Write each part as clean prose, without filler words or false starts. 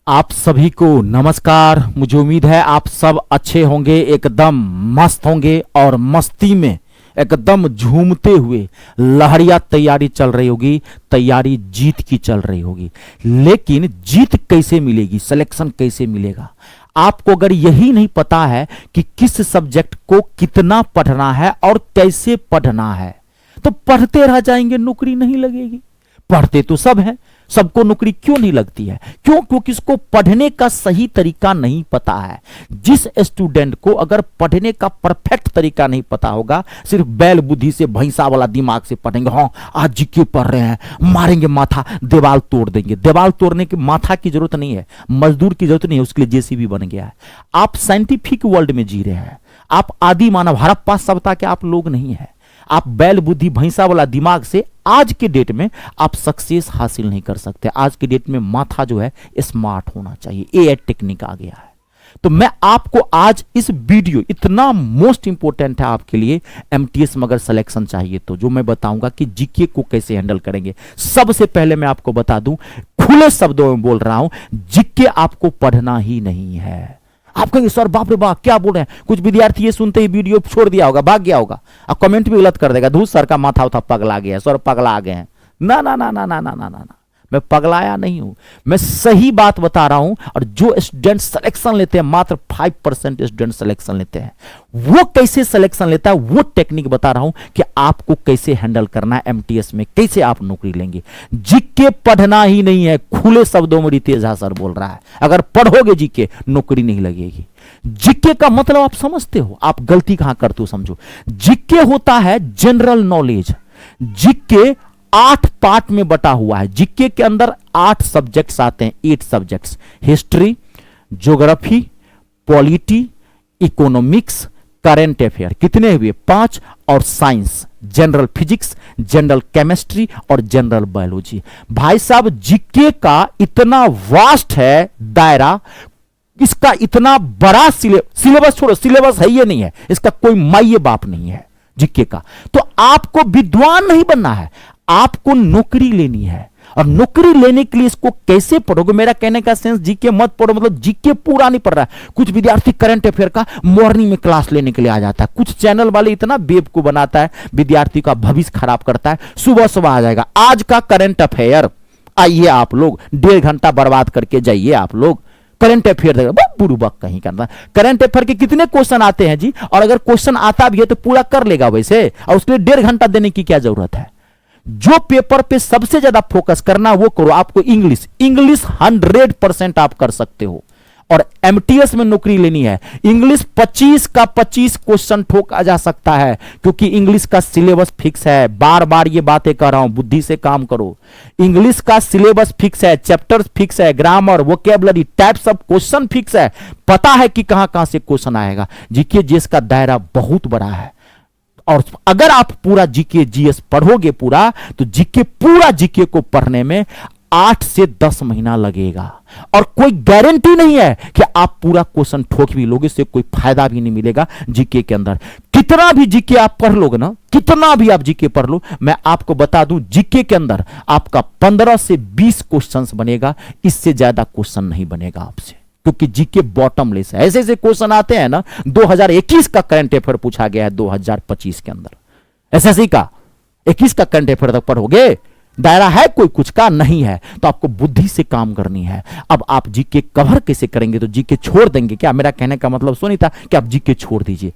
आप सभी को नमस्कार। मुझे उम्मीद है आप सब अच्छे होंगे, एकदम मस्त होंगे और मस्ती में एकदम झूमते हुए लहरिया तैयारी चल रही होगी। तैयारी जीत की चल रही होगी, लेकिन जीत कैसे मिलेगी, सिलेक्शन कैसे मिलेगा? आपको अगर यही नहीं पता है कि किस सब्जेक्ट को कितना पढ़ना है और कैसे पढ़ना है, तो पढ़ते रह जाएंगे, नौकरी नहीं लगेगी। पढ़ते तो सब हैं, सबको नौकरी क्यों नहीं लगती है? क्यों? क्योंकि इसको पढ़ने का सही तरीका नहीं पता है। जिस स्टूडेंट को अगर पढ़ने का परफेक्ट तरीका नहीं पता होगा, सिर्फ बैल बुद्धि से, भैंसा वाला दिमाग से पढ़ेंगे, हाँ आज जीके पढ़ रहे हैं, मारेंगे माथा, दीवार तोड़ देंगे। दीवार तोड़ने की माथा की जरूरत नहीं है, मजदूर की जरूरत नहीं है, उसके लिए जेसीबी बन गया है। आप साइंटिफिक वर्ल्ड में जी रहे हैं, आप आदि मानव हड़प्पा सभ्यता के आप लोग नहीं है। आप बैल बुद्धि भैंसा वाला दिमाग से आज के डेट में आप सक्सेस हासिल नहीं कर सकते। आज के डेट में माथा जो है स्मार्ट होना चाहिए, एआई टेक्निक आ गया है। तो मैं आपको आज इस वीडियो इतना मोस्ट इंपॉर्टेंट है आपके लिए, एमटीएस में अगर सिलेक्शन चाहिए तो, जो मैं बताऊंगा कि जीके को कैसे हैंडल करेंगे। सबसे पहले मैं आपको बता दूं, खुले शब्दों में बोल रहा हूं, जीके आपको पढ़ना ही नहीं है। आप कहेंगे सर बाप रे बाप क्या बोल रहे हैं? कुछ विद्यार्थी ये सुनते ही वीडियो छोड़ दिया होगा, भाग गया होगा, और कमेंट भी गलत कर देगा, धूत सर का माथा उठा पगला गया, सर पगला आ गए हैं। ना ना ना ना ना ना ना ना ना, मैं पगलाया नहीं हूं, मैं सही बात बता रहा हूं। और जो स्टूडेंट सिलेक्शन लेते हैं, मात्र 5% स्टूडेंट सिलेक्शन लेते हैं। वो कैसे सिलेक्शन लेता है, वो टेक्निक बता रहा हूं कि आपको कैसे हैंडल करना है एमटीएस में, कैसे आप नौकरी लेंगे। जीके पढ़ना ही नहीं है, खुले शब्दों में रितेश झा सर बोल रहा है। अगर पढ़ोगे जीके, नौकरी नहीं लगेगी। जीके का मतलब आप समझते हो, आप गलती कहां करते हो समझो। जीके होता है जनरल नॉलेज। जीके 8 पार्ट में बटा हुआ है। जीके के अंदर 8 सब्जेक्ट्स आते हैं, 8 subjects. History, geography, polity, economics, current affair, कितने हुए? 5। और science, general physics, general chemistry और जनरल बायोलॉजी। भाई साहब, जीके का इतना वास्ट है दायरा, इसका इतना बड़ा सिलेबस छोड़ो, सिलेबस है ये नहीं है, इसका कोई मायने बाप नहीं है जीके का। तो आपको विद्वान नहीं बनना है, आपको नौकरी लेनी है। और नौकरी लेने के लिए इसको कैसे पढ़ोगे? मेरा कहने का सेंस, जीके मत पढ़ो मतलब जीके पूरा नहीं पढ़ रहा है। कुछ विद्यार्थी करंट अफेयर का मॉर्निंग में क्लास लेने के लिए आ जाता है। कुछ चैनल वाले इतना बेवकूफ बनाता है, विद्यार्थी का भविष्य खराब करता है। सुबह सुबह आ जाएगा आज का करंट अफेयर, आइए आप लोग 1.5 घंटा बर्बाद करके जाइए आप लोग। करंट अफेयर बुरुबक कहीं करना। करंट अफेयर के कितने क्वेश्चन आते हैं जी? और अगर क्वेश्चन आता भी है तो पूरा कर लेगा वैसे, और उसके लिए 1.5 घंटा देने की क्या जरूरत है? जो पेपर पे सबसे ज्यादा फोकस करना वो करो। आपको इंग्लिश 100% आप कर सकते हो, और एमटीएस में नौकरी लेनी है। इंग्लिश 25 का 25 क्वेश्चन ठोका जा सकता है, क्योंकि इंग्लिश का सिलेबस फिक्स है। बार बार ये बातें कर रहा हूं, बुद्धि से काम करो। इंग्लिश का सिलेबस फिक्स है, चैप्टर्स फिक्स है, grammar, vocabulary, types of question fix है। पता है कि कहां कहां से क्वेश्चन आएगा। जीके जीएस का दायरा बहुत बड़ा है, और अगर आप पूरा जीके जीएस पढ़ोगे पूरा, तो जीके पूरा जीके को पढ़ने में 8 से 10 महीना लगेगा। और कोई गारंटी नहीं है कि आप पूरा क्वेश्चन ठोक भी लोगे, इससे कोई फायदा भी नहीं मिलेगा। जीके के अंदर कितना भी जीके आप पढ़ लोगे ना, कितना भी आप जीके पढ़ लो, मैं आपको बता दूं, जीके के अंदर आपका 15 से 20 क्वेश्चन बनेगा, इससे ज्यादा क्वेश्चन नहीं बनेगा आपसे, क्योंकि जीके बॉटमलेस है। ऐसे ऐसे क्वेश्चन आते हैं ना, 2021 का करंट अफेयर पूछा गया है 2025 के अंदर, एसएससी का 21 का करंट अफेयर तक पढ़ोगे? दायरा है कोई कुछ का? नहीं है। तो आपको बुद्धि से काम करनी है। अब आप जीके कवर कैसे करेंगे? तो जीके छोड़ देंगे क्या? मेरा कहने का मतलब सो नहीं था कि आप जीके छोड़ दीजिए।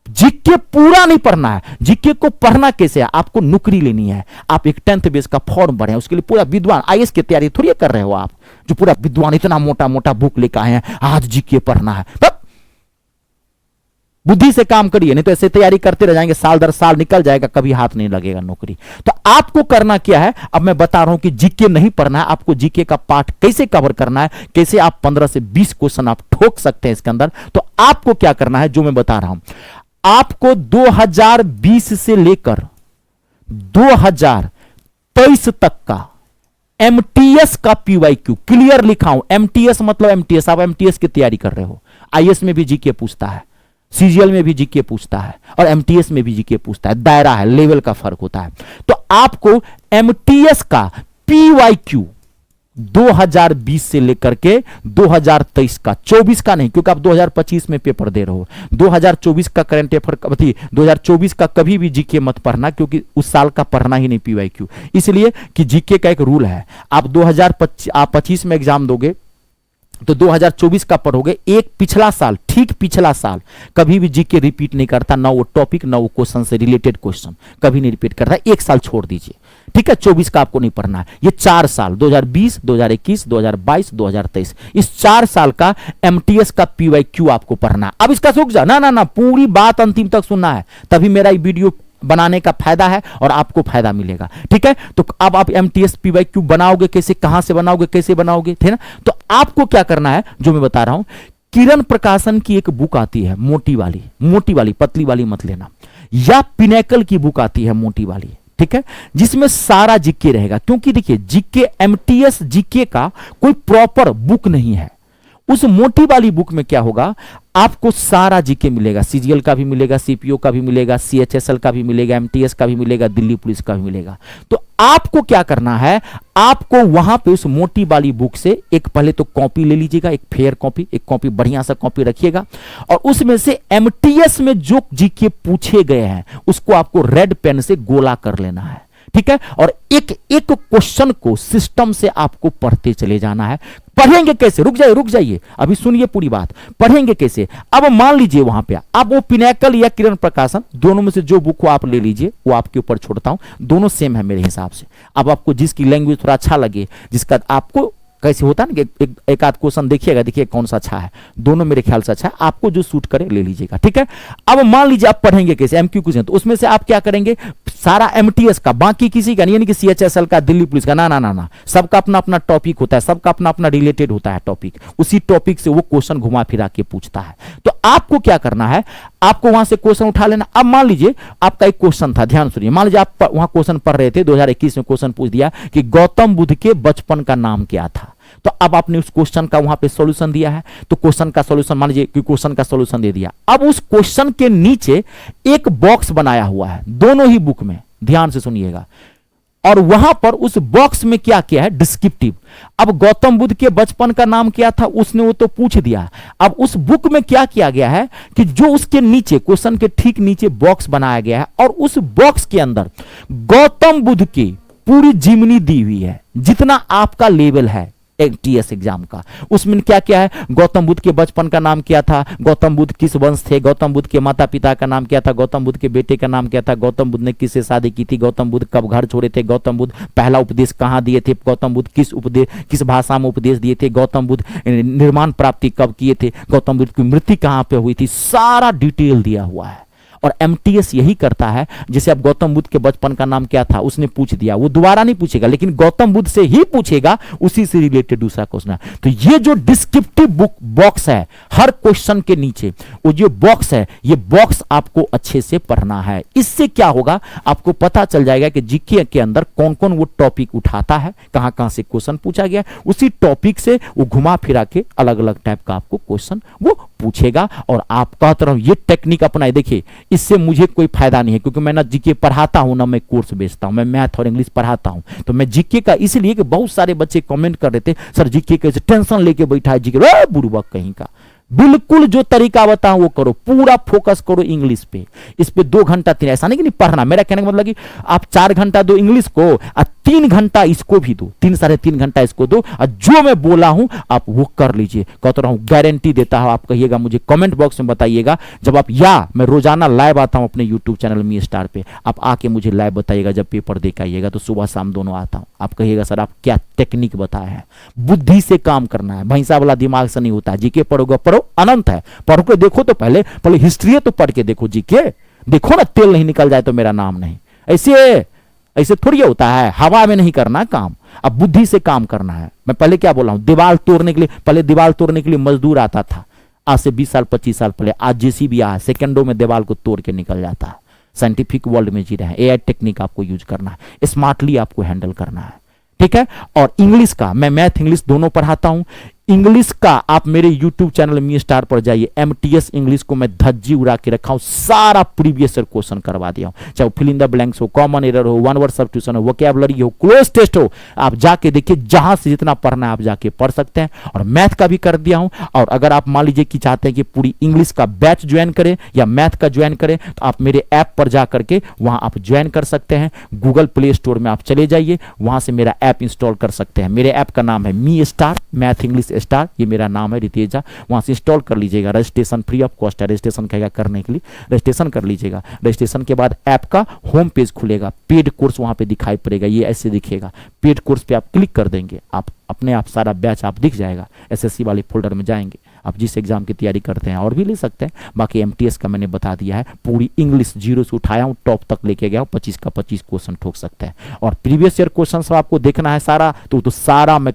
जीके पूरा नहीं पढ़ना है। जीके को पढ़ना कैसे है? आपको नौकरी लेनी है। आप एक 10th बेस का फॉर्म भरे, उसके लिए पूरा विद्वान आईएएस की तैयारी थोड़ी कर रहे हो आप, जो पूरा विद्वान इतना मोटा मोटा बुक लेकर आए हैं, आज जीके पढ़ना है। तब बुद्धि से काम करिए, नहीं तो ऐसे तैयारी करते रह जाएंगे, साल दर साल निकल जाएगा, कभी हाथ नहीं लगेगा नौकरी। तो आपको करना क्या है? अब मैं बता रहा हूं कि जीके नहीं पढ़ना है, आपको जीके का पार्ट कैसे कवर करना है, कैसे आप 15 से 20 क्वेश्चन आप ठोक सकते हैं इसके अंदर। तो आपको क्या करना है, जो मैं बता रहा हूं, आपको 2020 से लेकर 2023 तक का एमटीएस का पीवाईक्यू क्लियर लिखा हूं। एमटीएस मतलब एमटीएस, आप एमटीएस की तैयारी कर रहे हो, आईएएस में भी जीके पूछता है, सीजीएल में भी जीके पूछता है, और एमटीएस में भी जीके पूछता है। दायरा है, लेवल का फर्क होता है। तो आपको एमटीएस का पीवाईक्यू 2020 से लेकर के 2023 का, 24 का नहीं, क्योंकि आप 2025 में पेपर दे रहे हो। 2024 का करंट अफेयर 2024 का कभी भी जीके मत पढ़ना, क्योंकि उस साल का पढ़ना ही नहीं पीवाईक्यू, इसलिए कि जीके का एक रूल है, आप 2025 में एग्जाम दोगे तो 2024 का पढ़ोगे, एक पिछला साल, ठीक पिछला साल कभी भी जीके रिपीट नहीं करता, ना वो टॉपिक ना वो क्वेश्चन से रिलेटेड क्वेश्चन कभी नहीं रिपीट करता, एक साल छोड़ दीजिए, ठीक है। 24 का आपको नहीं पढ़ना है, ये 4 साल 2020, 2021, 2022, 2023, इस 4 साल का एमटीएस का पीवाईक्यू आपको पढ़ना है। अब इसका रुक जा, ना ना ना, पूरी बात अंतिम तक सुनना है, तभी मेरा ये वीडियो बनाने का फायदा है और आपको फायदा मिलेगा, ठीक है। तो अब आप एमटीएस पीवाईक्यू बनाओगे कैसे, कहां से बनाओगे, कैसे बनाओगे, थे ना। तो आपको क्या करना है, जो मैं बता रहा हूं, किरण प्रकाशन की एक बुक आती है, मोटी वाली, पतली वाली मत लेना, या पिनेकल की बुक आती है मोटी वाली, ठीक है, जिसमें सारा जीके रहेगा। क्योंकि देखिए जीके, एमटीएस जीके का कोई प्रॉपर बुक नहीं है। उस मोटी वाली बुक में क्या होगा, आपको सारा जीके मिलेगा, सीजीएल का भी मिलेगा, सीपीओ का भी मिलेगा, सीएचएसएल का भी मिलेगा, एमटीएस का भी मिलेगा, दिल्ली पुलिस का भी मिलेगा। तो आपको क्या करना है, आपको वहां पे उस मोटी वाली बुक से एक पहले तो कॉपी ले लीजिएगा, एक फेयर कॉपी, एक कॉपी बढ़िया सा कॉपी रखिएगा, और उसमें से एमटीएस में जो जीके पूछे गए हैं उसको आपको रेड पेन से गोला कर लेना है, ठीक है। और एक एक क्वेश्चन को सिस्टम से आपको पढ़ते चले जाना है। पढ़ेंगे कैसे, रुक जाइए, अभी सुनिए पूरी बात। पढ़ेंगे कैसे, अब मान लीजिए वहां पे आप वो पिनेकल या किरण प्रकाशन, दोनों में से जो बुक को आप ले लीजिए, वो आपके ऊपर छोड़ता हूं, दोनों सेम है मेरे हिसाब से। अब आपको जिसकी लैंग्वेज थोड़ा अच्छा लगे, जिसका आपको कैसे होता है ना कि एक आध क्वेश्चन देखिएगा, देखिए कौन सा अच्छा है, दोनों मेरे ख्याल से अच्छा है, आपको जो सूट करे ले लीजिएगा, ठीक है। अब मान लीजिए आप पढ़ेंगे कैसे, एमक्यू क्वेश्चन, तो उसमें से आप क्या करेंगे, सारा एमटीएस का, बाकी किसी का नहीं, यानी कि सीएचएसएल का, दिल्ली पुलिस का, ना ना ना ना, सबका अपना अपना टॉपिक होता है, सबका अपना अपना रिलेटेड होता है टॉपिक, उसी टॉपिक से वो क्वेश्चन घुमा फिरा के पूछता है। तो आपको क्या करना है, आपको वहां से क्वेश्चन उठा लेना। अब मान लीजिए आपका एक क्वेश्चन था, ध्यान सुनिए, मान लीजिए आप वहां क्वेश्चन पढ़ रहे थे, 2021 में क्वेश्चन पूछ दिया कि गौतम बुद्ध के बचपन का नाम क्या था। तो अब आपने उस क्वेश्चन का वहां पे सॉल्यूशन दिया है, तो क्वेश्चन का सॉल्यूशन, मान लीजिए कि क्वेश्चन का सॉल्यूशन दे दिया। अब उस क्वेश्चन के नीचे एक बॉक्स बनाया हुआ है, दोनों ही बुक में, ध्यान से सुनिएगा, और वहां पर उस बॉक्स में क्या किया है, डिस्क्रिप्टिव। अब गौतम बुद्ध के बचपन का नाम क्या था, उसने वो तो पूछ दिया। अब उस बुक में क्या किया गया है कि जो उसके नीचे, क्वेश्चन के ठीक नीचे बॉक्स बनाया गया है, और उस बॉक्स के अंदर गौतम बुद्ध की पूरी जीवनी दी हुई है, जितना आपका लेवल है एमटीएस एग्जाम का। उसमें क्या क्या है, गौतम बुद्ध के बचपन का नाम क्या था, गौतम बुद्ध किस वंश थे, गौतम बुद्ध के माता पिता का नाम क्या था, गौतम बुद्ध के बेटे का नाम क्या था, गौतम बुद्ध ने किससे शादी की थी, गौतम बुद्ध कब घर छोड़े थे, गौतम बुद्ध पहला उपदेश कहाँ दिए थे, गौतम बुद्ध किस भाषा में उपदेश दिए थे, गौतम बुद्ध निर्माण प्राप्ति कब किए थे, गौतम बुद्ध की मृत्यु कहाँ पे हुई थी, सारा डिटेल दिया हुआ है। और एमटीएस यही करता है, जैसे अब गौतम बुद्ध के बचपन का नाम क्या था, उसने पूछ दिया, वो दोबारा नहीं पूछेगा, लेकिन गौतम बुद्ध से ही पूछेगा, उसी से रिलेटेड दूसरा क्वेश्चन है। तो ये जो डिस्क्रिप्टिव बुक बॉक्स है, हर क्वेश्चन के नीचे वो जो बॉक्स है, ये बॉक्स आपको अच्छे से पढ़ना है। इससे क्या होगा, आपको पता चल जाएगा कि जीके के अंदर कौन कौन वो टॉपिक उठाता है, कहां कहां से क्वेश्चन पूछा गया, उसी टॉपिक से वो घुमा फिरा के अलग अलग टाइप का आपको क्वेश्चन वो पूछेगा। और आप कहते रहो ये टेक्निक अपनाए, देखिए इससे मुझे कोई फायदा नहीं है, क्योंकि मैं ना जीके पढ़ाता हूं ना मैं कोर्स बेचता हूं, मैं मैथ और इंग्लिश पढ़ाता हूं। तो मैं जीके का इसलिए कि बहुत सारे बच्चे कमेंट कर रहे थे, सर जीके कैसे टेंशन लेके बैठा है जीके, बुड़बक कहीं का। बिल्कुल जो तरीका बताऊं वो करो, पूरा फोकस करो इंग्लिश पे, इस पे 2 घंटा 3, ऐसा नहीं कि नहीं पढ़ना, मेरा कहने का मतलब कि आप 4 घंटा दो इंग्लिश को और 3 घंटा इसको भी दो, 3 साढ़े 3 घंटा इसको दो, और जो मैं बोला हूं आप वो कर लीजिए। कहता रहा हूं, गारंटी देता हूं, आप कहिएगा मुझे कमेंट बॉक्स में बताइएगा, जब आप, या मैं रोजाना लाइव आता हूं अपने यूट्यूब चैनल मी स्टार पे, आप आके मुझे लाइव बताइएगा, जब पेपर देकर आइएगा तो सुबह शाम दोनों आता हूं, आप कहिएगा सर आप क्या टेक्निक बताया है। बुद्धि से काम करना है, भैंसा वाला दिमाग से नहीं होता है। जीके पढ़ोगे, पढ़ो, अनंत है, पढ़ के देखो, तो पहले हिस्ट्री तो पढ़ के देखो, जीके देखो ना, तेल नहीं निकल जाए तो मेरा नाम नहीं। ऐसे थोड़ी होता है, हवा में नहीं करना काम, अब बुद्धि से काम करना है। मैं पहले क्या बोला हूं, दीवार तोड़ने के लिए, पहले दीवार तोड़ने के लिए मजदूर आता था, आज से 20 साल 25 साल पहले, आज जेसीबी आया, सेकंडों में दीवार को तोड़ के निकल जाता है। साइंटिफिक वर्ल्ड में जी रहे हैं, एआई टेक्निक आपको यूज करना है, स्मार्टली आपको हैंडल करना है, ठीक है। और इंग्लिश का मैं मैथ इंग्लिश दोनों पढ़ाता हूं। इंग्लिश का आप मेरे YouTube चैनल मी स्टार पर जाइए, MTS इंग्लिश को मैं धज्जी उड़ा के रखा हूं, सारा प्रीवियस ईयर क्वेश्चन करवा दिया हूं, चाहे फिल इन द ब्लैंक्स हो, कॉमन एरर हो, वन वर्ड सब्स्टिट्यूशन हो, वोकैबुलरी हो, क्लोज टेस्ट हो, आप जाके देखिए, जहां से जितना पढ़ना है आप जाके पढ़ सकते हैं। और मैथ का भी कर दिया हूं। और अगर आप मान लीजिए कि चाहते हैं कि पूरी इंग्लिश का बैच ज्वाइन करें या मैथ का ज्वाइन करें, तो आप मेरे ऐप पर जा करके वहां आप ज्वाइन कर सकते हैं। गूगल प्ले स्टोर में आप चले जाइए, वहां से मेरा ऐप इंस्टॉल कर सकते हैं। मेरे ऐप का नाम है मी स्टार, मैथ इंग्लिश स्टार, ये मेरा नाम है रितेश झा। वहां से इंस्टॉल कर लीजिएगा, रजिस्ट्रेशन फ्री ऑफ कॉस्ट है, रजिस्ट्रेशन कहेगा करने के लिए, रजिस्ट्रेशन कर लीजिएगा। रजिस्ट्रेशन के बाद ऐप का होम पेज खुलेगा, पेड कोर्स वहां पे दिखाई पड़ेगा, ये ऐसे दिखेगा। पेड कोर्स पे आप क्लिक कर देंगे, आप अपने आप सारा बैच आप दिख जाएगा। एसएससी वाले फोल्डर में जाएंगे, आप जिस एग्जाम की तैयारी करते हैं और भी ले सकते हैं। बाकी एमटीएस का मैंने बता दिया है, पूरी इंग्लिश जीरो से उठाया हूँ, टॉप तक लेके गया हूँ, 25 का 25 क्वेश्चन ठोक सकते हैं। और प्रीवियस ईयर क्वेश्चन आपको देखना है सारा, तो सारा मैं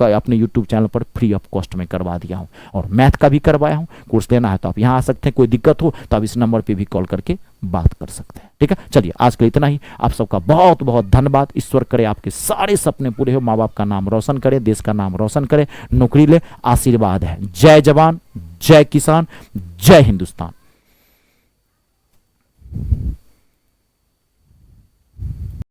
अपने YouTube चैनल पर फ्री ऑफ कॉस्ट में करवा दिया हूं। और मैथ का भी करवाया हूं। कोर्स लेना है तो आप यहां आ सकते हैं, कोई दिक्कत हो तो आप इस नंबर पे भी कॉल करके बात कर सकते हैं। ठीक है, चलिए आज के लिए इतना ही। आप सबका बहुत बहुत धन्यवाद। ईश्वर करे आपके सारे सपने पूरे हो, माँ बाप का नाम रोशन करे, देश का नाम रोशन करे, नौकरी ले, आशीर्वाद है। जय जवान, जय किसान, जय हिंदुस्तान।